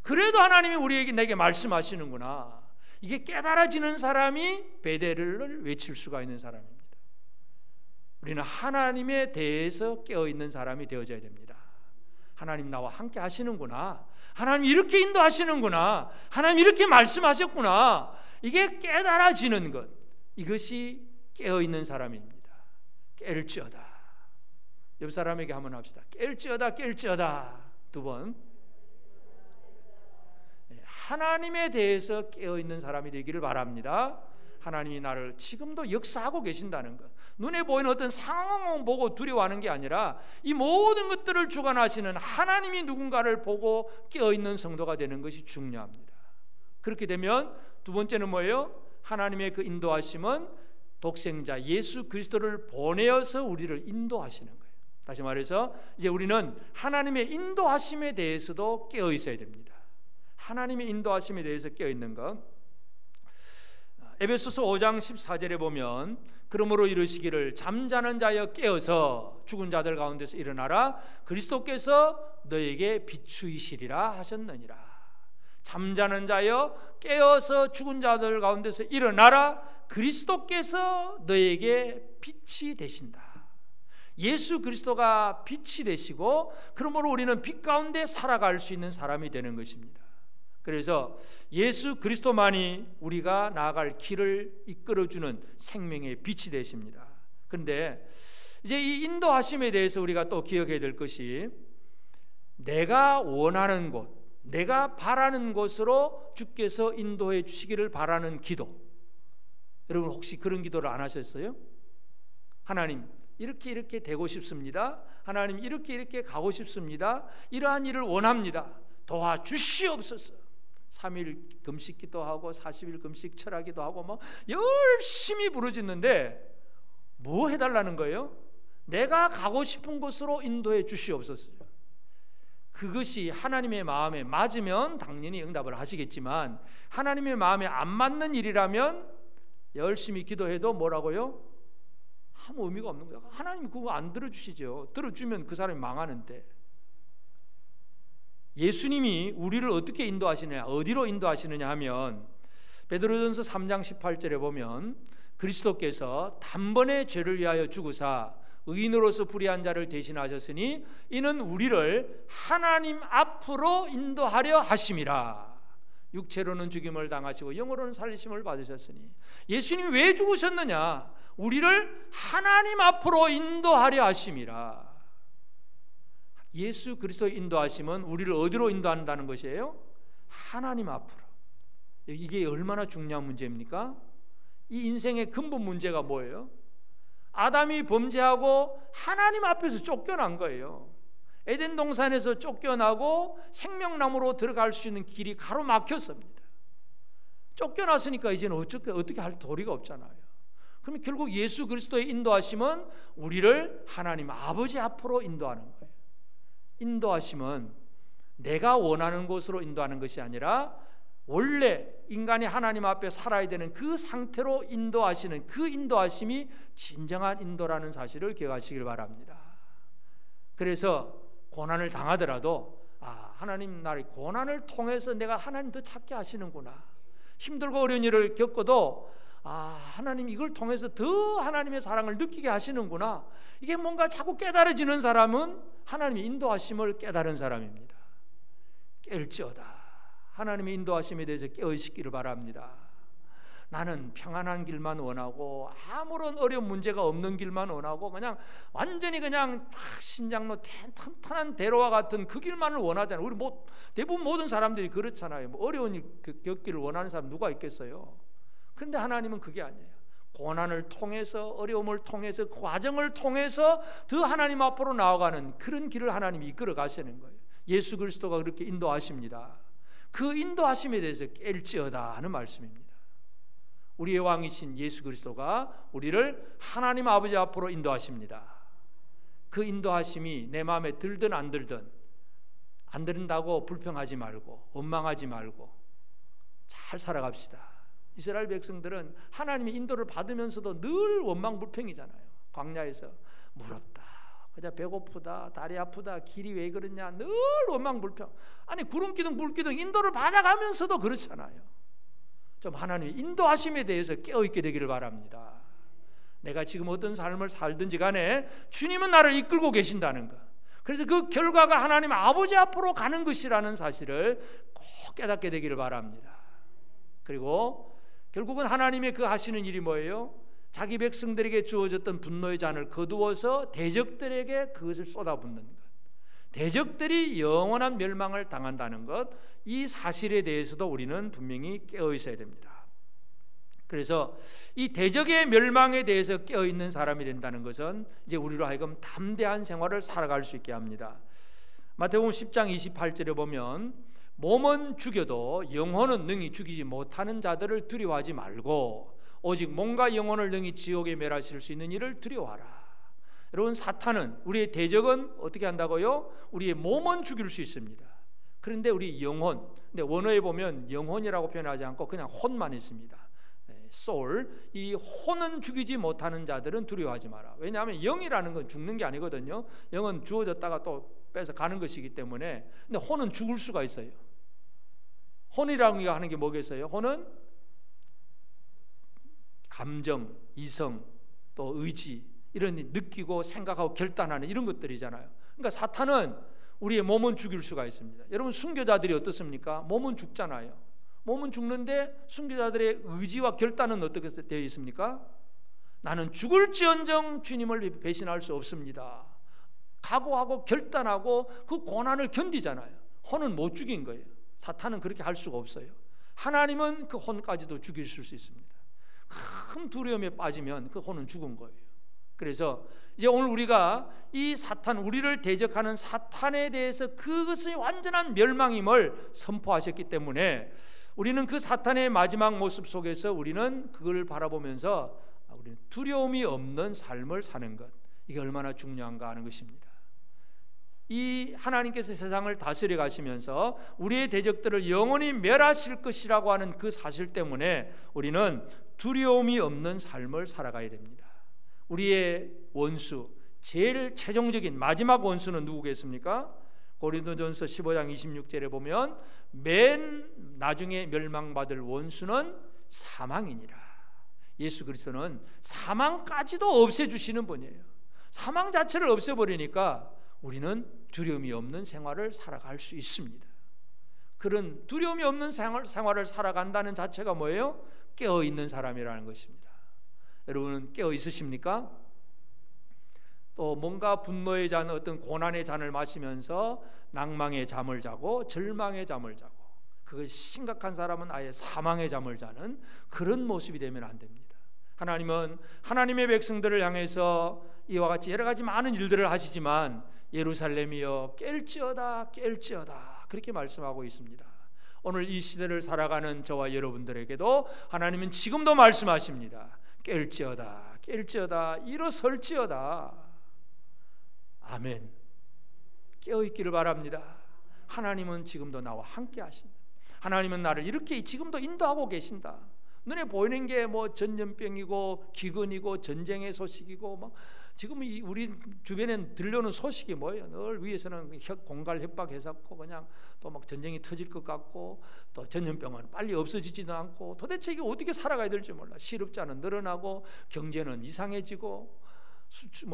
그래도 하나님이 내게 말씀하시는구나. 이게 깨달아지는 사람이 베델을 외칠 수가 있는 사람입니다. 우리는 하나님에 대해서 깨어있는 사람이 되어져야 됩니다. 하나님 나와 함께 하시는구나. 하나님 이렇게 인도하시는구나. 하나님 이렇게 말씀하셨구나. 이게 깨달아지는 것, 이것이 깨어있는 사람입니다. 깰지어다. 옆 사람에게 한번 합시다. 깰지어다. 두 번. 하나님에 대해서 깨어있는 사람이 되기를 바랍니다. 하나님이 나를 지금도 역사하고 계신다는 것, 눈에 보이는 어떤 상황을 보고 두려워하는 게 아니라 이 모든 것들을 주관하시는 하나님이 누군가를 보고 깨어있는 성도가 되는 것이 중요합니다. 그렇게 되면 두 번째는 뭐예요? 하나님의 그 인도하심은 독생자 예수 그리스도를 보내어서 우리를 인도하시는 거예요. 다시 말해서 이제 우리는 하나님의 인도하심에 대해서도 깨어 있어야 됩니다. 하나님의 인도하심에 대해서 깨어 있는 것. 에베소서 5장 14절에 보면 그러므로 이르시기를 잠자는 자여 깨어서 죽은 자들 가운데서 일어나라. 그리스도께서 너에게 비추이시리라 하셨느니라. 잠자는 자여 깨어서 죽은 자들 가운데서 일어나라. 그리스도께서 너에게 빛이 되신다. 예수 그리스도가 빛이 되시고 그러므로 우리는 빛 가운데 살아갈 수 있는 사람이 되는 것입니다. 그래서 예수 그리스도만이 우리가 나아갈 길을 이끌어주는 생명의 빛이 되십니다. 그런데 이제 이 인도하심에 대해서 우리가 또 기억해야 될 것이 내가 원하는 곳, 내가 바라는 곳으로 주께서 인도해 주시기를 바라는 기도. 여러분 혹시 그런 기도를 안 하셨어요? 하나님 이렇게 되고 싶습니다. 하나님 이렇게 가고 싶습니다. 이러한 일을 원합니다. 도와주시옵소서. 3일 금식 기도하고 40일 금식 철학기도 하고 뭐 열심히 부르짖는데 뭐 해달라는 거예요? 내가 가고 싶은 곳으로 인도해 주시옵소서. 그것이 하나님의 마음에 맞으면 당연히 응답을 하시겠지만 하나님의 마음에 안 맞는 일이라면 열심히 기도해도 뭐라고요? 아무 의미가 없는 거예요. 하나님 그거 안 들어주시죠. 들어주면 그 사람이 망하는데. 예수님이 우리를 어떻게 인도하시느냐, 어디로 인도하시느냐 하면 베드로전서 3장 18절에 보면 그리스도께서 단번에 죄를 위하여 죽으사 의인으로서 불의한 자를 대신하셨으니 이는 우리를 하나님 앞으로 인도하려 하심이라. 육체로는 죽임을 당하시고 영으로는 살리심을 받으셨으니. 예수님이 왜 죽으셨느냐? 우리를 하나님 앞으로 인도하려 하심이라. 예수 그리스도의 인도하심은 우리를 어디로 인도한다는 것이에요? 하나님 앞으로. 이게 얼마나 중요한 문제입니까? 이 인생의 근본 문제가 뭐예요? 아담이 범죄하고 하나님 앞에서 쫓겨난 거예요. 에덴 동산에서 쫓겨나고 생명나무로 들어갈 수 있는 길이 가로막혔습니다. 쫓겨났으니까 이제는 어떻게 할 도리가 없잖아요. 그럼 결국 예수 그리스도의 인도하심은 우리를 하나님 아버지 앞으로 인도하는 거예요. 인도하심은 내가 원하는 곳으로 인도하는 것이 아니라 원래 인간이 하나님 앞에 살아야 되는 그 상태로 인도하시는 그 인도하심이 진정한 인도라는 사실을 기억하시길 바랍니다. 그래서 고난을 당하더라도 하나님 나의 고난을 통해서 내가 하나님 더 찾게 하시는구나. 힘들고 어려운 일을 겪어도 하나님 이걸 통해서 더 하나님의 사랑을 느끼게 하시는구나. 이게 뭔가 자꾸 깨달아지는 사람은 하나님의 인도하심을 깨달은 사람입니다. 깰지어다. 하나님의 인도하심에 대해서 깨어있기를 바랍니다. 나는 평안한 길만 원하고 아무런 어려운 문제가 없는 길만 원하고 그냥 완전히 그냥 신장로 탄탄한 대로와 같은 그 길만을 원하잖아요. 우리 대부분 모든 사람들이 그렇잖아요. 어려운 일 겪기를 원하는 사람 누가 있겠어요? 근데 하나님은 그게 아니에요. 고난을 통해서, 어려움을 통해서, 과정을 통해서 더 하나님 앞으로 나아가는 그런 길을 하나님이 이끌어 가시는 거예요. 예수 그리스도가 그렇게 인도하십니다. 그 인도하심에 대해서 깰지어다 하는 말씀입니다. 우리의 왕이신 예수 그리스도가 우리를 하나님 아버지 앞으로 인도하십니다. 그 인도하심이 내 마음에 들든 안 들든, 안 들은다고 불평하지 말고 원망하지 말고 잘 살아갑시다. 이스라엘 백성들은 하나님의 인도를 받으면서도 늘 원망불평이잖아요. 광야에서 무럽다, 그냥 배고프다, 다리 아프다, 길이 왜 그러냐, 늘 원망불평. 아니 구름기둥 불기둥 인도를 받아가면서도 그렇잖아요. 좀 하나님의 인도하심에 대해서 깨어있게 되기를 바랍니다. 내가 지금 어떤 삶을 살든지 간에 주님은 나를 이끌고 계신다는 것, 그래서 그 결과가 하나님 아버지 앞으로 가는 것이라는 사실을 꼭 깨닫게 되기를 바랍니다. 그리고 결국은 하나님의 그 하시는 일이 뭐예요? 자기 백성들에게 주어졌던 분노의 잔을 거두어서 대적들에게 그것을 쏟아붓는 것, 대적들이 영원한 멸망을 당한다는 것, 이 사실에 대해서도 우리는 분명히 깨어 있어야 됩니다. 그래서 이 대적의 멸망에 대해서 깨어 있는 사람이 된다는 것은 이제 우리로 하여금 담대한 생활을 살아갈 수 있게 합니다. 마태복음 10장 28절에 보면 몸은 죽여도 영혼은 능히 죽이지 못하는 자들을 두려워하지 말고 오직 몸과 영혼을 능히 지옥에 멸하실 수 있는 일을 두려워하라. 여러분, 사탄은, 우리의 대적은 어떻게 한다고요? 우리의 몸은 죽일 수 있습니다. 그런데 우리 영혼, 근데 원어에 보면 영혼이라고 표현하지 않고 그냥 혼만 있습니다. soul, 이 혼은 죽이지 못하는 자들은 두려워하지 마라. 왜냐하면 영이라는 건 죽는 게 아니거든요. 영은 주어졌다가 또 빼서 가는 것이기 때문에. 근데 혼은 죽을 수가 있어요. 혼이라고 하는 게 뭐겠어요? 혼은 감정, 이성, 또 의지, 이런 느끼고 생각하고 결단하는 이런 것들이잖아요. 그러니까 사탄은 우리의 몸은 죽일 수가 있습니다. 여러분, 순교자들이 어떻습니까? 몸은 죽잖아요. 몸은 죽는데 순교자들의 의지와 결단은 어떻게 되어 있습니까? 나는 죽을지언정 주님을 배신할 수 없습니다. 각오하고 결단하고 그 고난을 견디잖아요. 혼은 못 죽인 거예요. 사탄은 그렇게 할 수가 없어요. 하나님은 그 혼까지도 죽이실 수 있습니다. 큰 두려움에 빠지면 그 혼은 죽은 거예요. 그래서 이제 오늘 우리가 이 사탄, 우리를 대적하는 사탄에 대해서 그것이 완전한 멸망임을 선포하셨기 때문에 우리는 그 사탄의 마지막 모습 속에서 우리는 그걸 바라보면서 우리는 두려움이 없는 삶을 사는 것, 이게 얼마나 중요한가 하는 것입니다. 이 하나님께서 세상을 다스려 가시면서 우리의 대적들을 영원히 멸하실 것이라고 하는 그 사실 때문에 우리는 두려움이 없는 삶을 살아가야 됩니다. 우리의 원수, 제일 최종적인 마지막 원수는 누구겠습니까? 고린도전서 15장 26절에 보면 맨 나중에 멸망받을 원수는 사망이니라. 예수 그리스도는 사망까지도 없애주시는 분이에요. 사망 자체를 없애버리니까 우리는 두려움이 없는 생활을 살아갈 수 있습니다. 그런 두려움이 없는 생활을 살아간다는 자체가 뭐예요? 깨어있는 사람이라는 것입니다. 여러분은 깨어 있으십니까? 또 뭔가 분노의 잔, 어떤 고난의 잔을 마시면서 낭망의 잠을 자고 절망의 잠을 자고, 그것이 심각한 사람은 아예 사망의 잠을 자는 그런 모습이 되면 안 됩니다. 하나님은 하나님의 백성들을 향해서 이와 같이 여러 가지 많은 일들을 하시지만 예루살렘이여 깰지어다 깰지어다 그렇게 말씀하고 있습니다. 오늘 이 시대를 살아가는 저와 여러분들에게도 하나님은 지금도 말씀하십니다. 깰지어다 깰지어다 일어설지어다. 아멘. 깨어있기를 바랍니다. 하나님은 지금도 나와 함께 하신다. 하나님은 나를 이렇게 지금도 인도하고 계신다. 눈에 보이는 게 뭐 전염병이고 기근이고 전쟁의 소식이고 막 지금 우리 주변에 들려오는 소식이 뭐예요? 늘 위에서는 공갈 협박해서고 그냥 또 막 전쟁이 터질 것 같고 또 전염병은 빨리 없어지지도 않고 도대체 이게 어떻게 살아가야 될지 몰라. 실업자는 늘어나고 경제는 이상해지고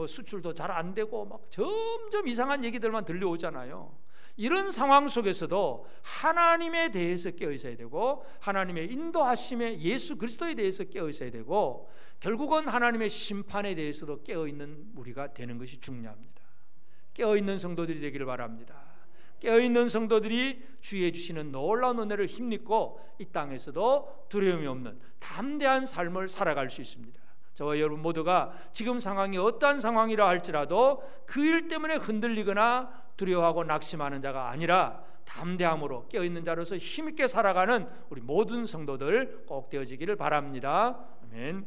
수출도 잘 안 되고 막 점점 이상한 얘기들만 들려오잖아요. 이런 상황 속에서도 하나님에 대해서 깨어 있어야 되고 하나님의 인도하심에 예수 그리스도에 대해서 깨어 있어야 되고 결국은 하나님의 심판에 대해서도 깨어 있는 우리가 되는 것이 중요합니다. 깨어 있는 성도들이 되기를 바랍니다. 깨어 있는 성도들이 주의 주시는 놀라운 은혜를 힘입고 이 땅에서도 두려움이 없는 담대한 삶을 살아갈 수 있습니다. 저와 여러분 모두가 지금 상황이 어떠한 상황이라 할지라도 그 일 때문에 흔들리거나 두려워하고 낙심하는 자가 아니라 담대함으로 깨어있는 자로서 힘있게 살아가는 우리 모든 성도들 꼭 되어지기를 바랍니다. 아멘.